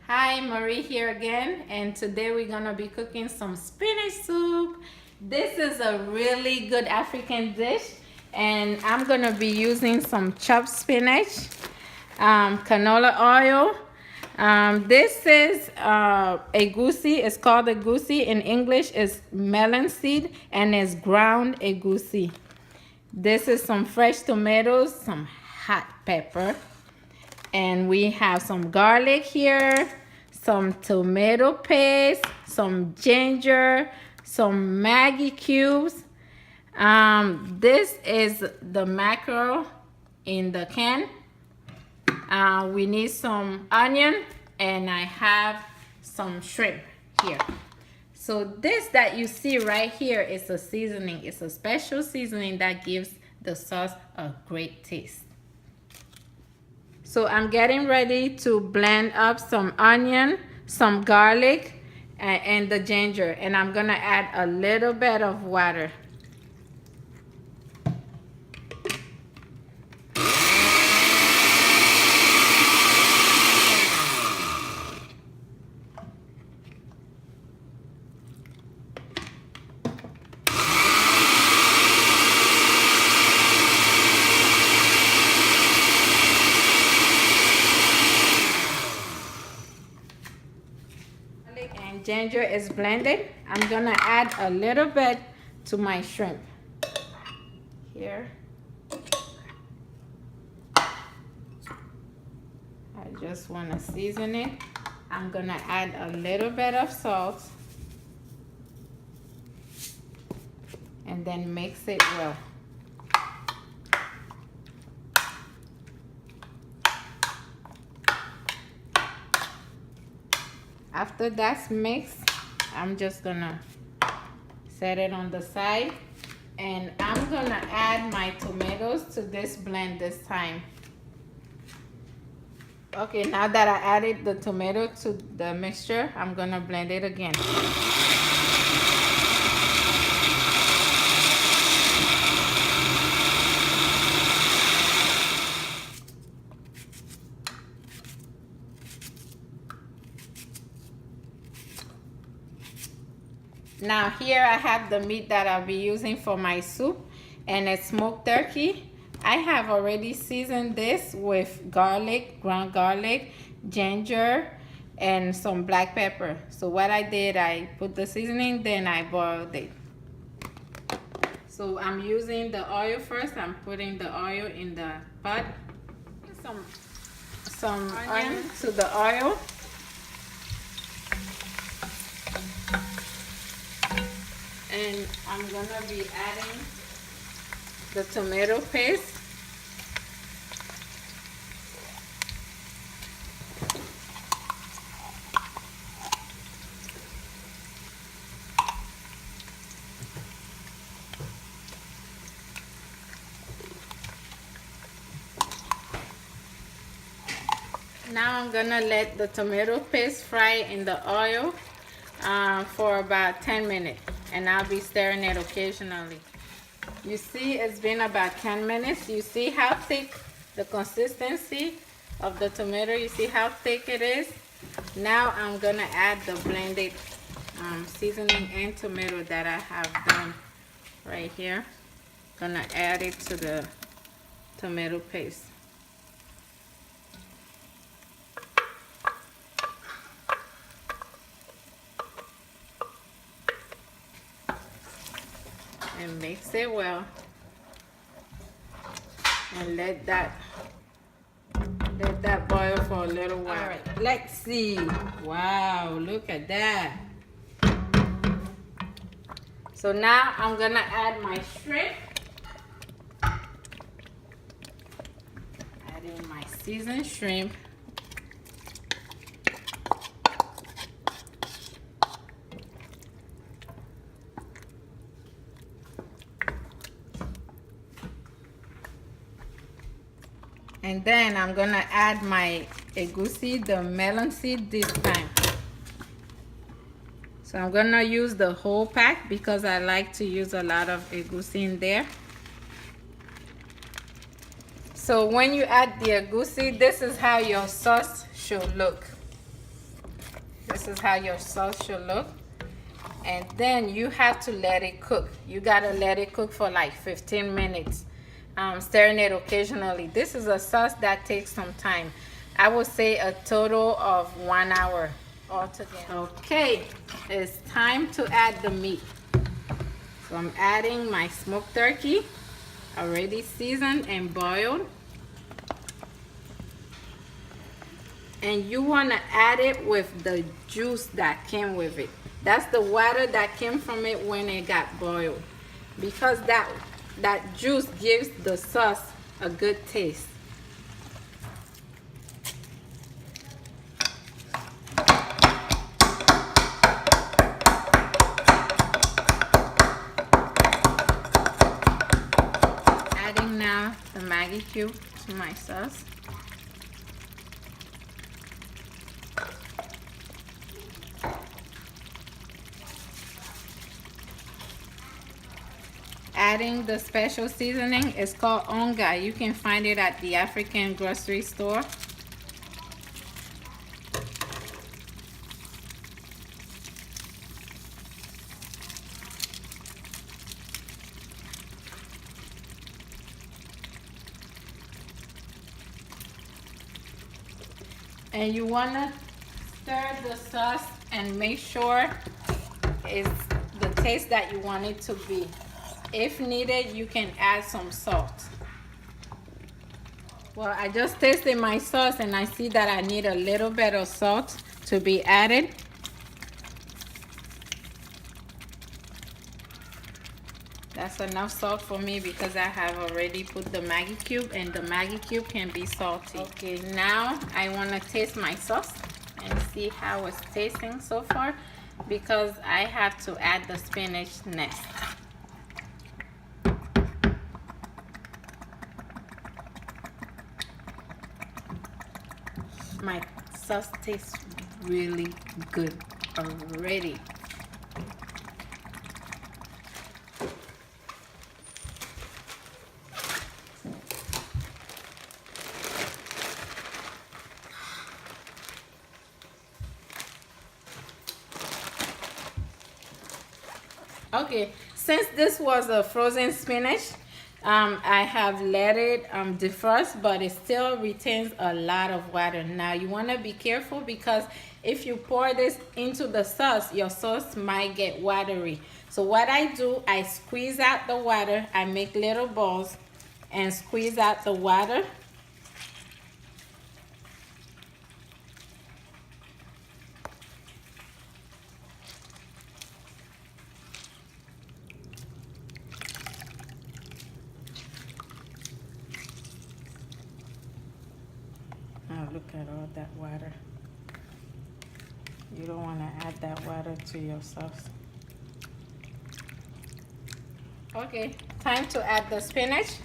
Hi, Marie here again, and today we're gonna be cooking some spinach soup. This is a really good African dish, and I'm gonna be using some chopped spinach, canola oil. This is egusi. It's called egusi. In English, it's melon seed, and it's ground egusi. This is some fresh tomatoes, some hot pepper. And we have some garlic here, some tomato paste, some ginger, some Maggi cubes. This is the mackerel in the can. We need some onion, and I have some shrimp here. So this that you see right here is a seasoning. It's a special seasoning that gives the sauce a great taste. So I'm getting ready to blend up some onion, some garlic, and the ginger. And I'm gonna add a little bit of water. And ginger is blended. I'm gonna add a little bit to my shrimp here. I just want to season it. I'm gonna add a little bit of salt and then mix it well. After that's mixed, I'm just gonna set it on the side, and I'm gonna add my tomatoes to this blend this time. Okay, now that I added the tomato to the mixture, I'm gonna blend it again. Now here I have the meat that I'll be using for my soup, and it's smoked turkey. I have already seasoned this with garlic, ground garlic, ginger, and some black pepper. So what I did, I put the seasoning, then I boiled it. So I'm using the oil first. I'm putting the oil in the pot. Some onion to the oil. And I'm gonna be adding the tomato paste. Now I'm gonna let the tomato paste fry in the oil for about 10 minutes. And I'll be stirring it occasionally. You see, it's been about 10 minutes. You see how thick the consistency of the tomato, you see how thick it is? Now I'm gonna add the blended seasoning and tomato that I have done right here. Gonna add it to the tomato paste. And mix it well, and let that boil for a little while. All right, let's see. Wow, look at that. So now I'm gonna add my shrimp. Add in my seasoned shrimp. And then I'm gonna add my egusi, the melon seed this time. So I'm gonna use the whole pack because I like to use a lot of egusi in there. So when you add the egusi, this is how your sauce should look. This is how your sauce should look. And then you have to let it cook. You gotta let it cook for like 15 minutes. Stirring it occasionally. This is a sauce that takes some time. I would say a total of 1 hour altogether. Okay, it's time to add the meat. So I'm adding my smoked turkey, already seasoned and boiled. And you want to add it with the juice that came with it. That's the water that came from it when it got boiled, because that juice gives the sauce a good taste. Adding now the Maggi cube to my sauce. Adding the special seasoning. It's called onga. You can find it at the African grocery store. And you want to stir the sauce and make sure it's the taste that you want it to be. If needed, you can add some salt. Well, I just tasted my sauce and I see that I need a little bit of salt to be added. That's enough salt for me because I have already put the Maggi cube, and the Maggi cube can be salty. Okay, now I want to taste my sauce and see how it's tasting so far, because I have to add the spinach next. My sauce tastes really good already. Okay, since this was a frozen spinach, I have let it defrost, but it still retains a lot of water. Now you want to be careful, because if you pour this into the sauce, your sauce might get watery. So what I do, I squeeze out the water. I make little balls and squeeze out the water. Oh, look at all that water. You don't want to add that water to your sauce. Okay, time to add the spinach.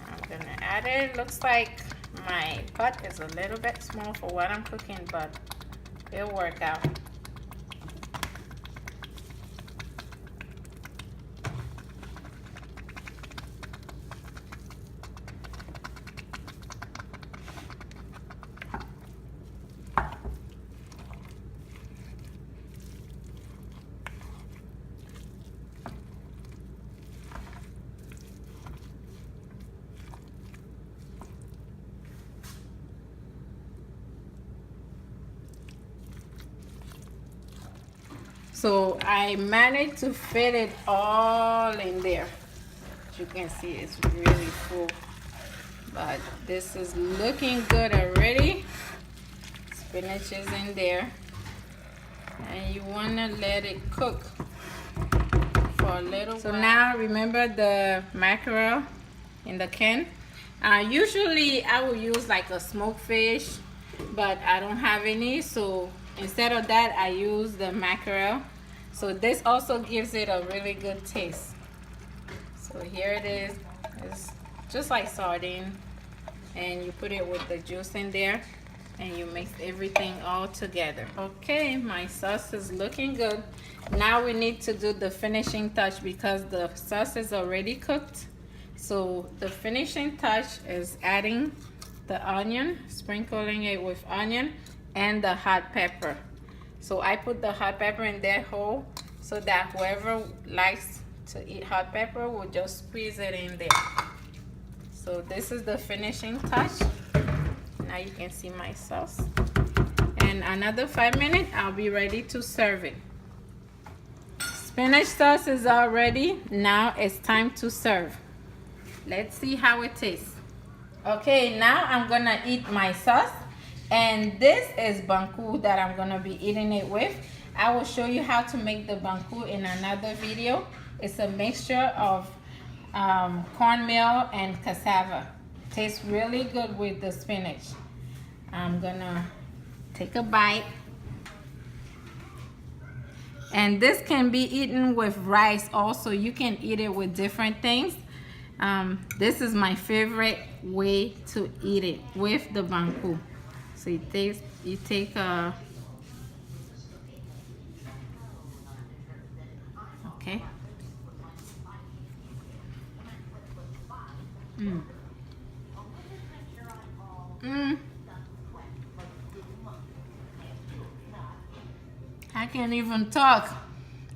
I'm gonna add it. Looks like my pot is a little bit small for what I'm cooking, but it'll work out. So I managed to fit it all in there. As you can see, it's really full. But this is looking good already. Spinach is in there. And you want to let it cook for a little while. So now remember the mackerel in the can. Usually I will use like a smoked fish, but I don't have any, so instead of that I use the mackerel. So this also gives it a really good taste. So here it is. It's just like sardine, and you put it with the juice in there and you mix everything all together. Okay, my sauce is looking good. Now we need to do the finishing touch, because the sauce is already cooked. So the finishing touch is adding the onion, sprinkling it with onion and the hot pepper. So I put the hot pepper in there whole so that whoever likes to eat hot pepper will just squeeze it in there. So this is the finishing touch. Now you can see my sauce. And another 5 minutes, I'll be ready to serve it. Spinach sauce is all ready. Now it's time to serve. Let's see how it tastes. Okay, now I'm gonna eat my sauce. And this is banku that I'm gonna be eating it with. I will show you how to make the banku in another video. It's a mixture of cornmeal and cassava. Tastes really good with the spinach. I'm gonna take a bite. And this can be eaten with rice also. You can eat it with different things. This is my favorite way to eat it, with the banku. So you take a, okay. I can't even talk.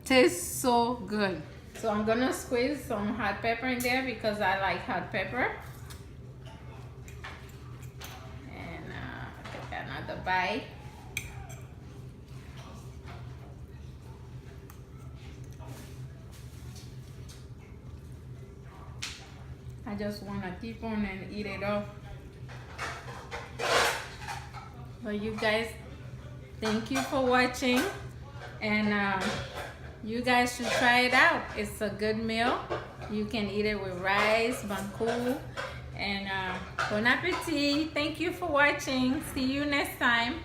Tastes so good. So I'm gonna squeeze some hot pepper in there because I like hot pepper. And take another bite. I just wanna keep on and eat it all. But you guys, thank you for watching, and you guys should try it out. It's a good meal. You can eat it with rice, banku, and bon appetit. Thank you for watching. See you next time.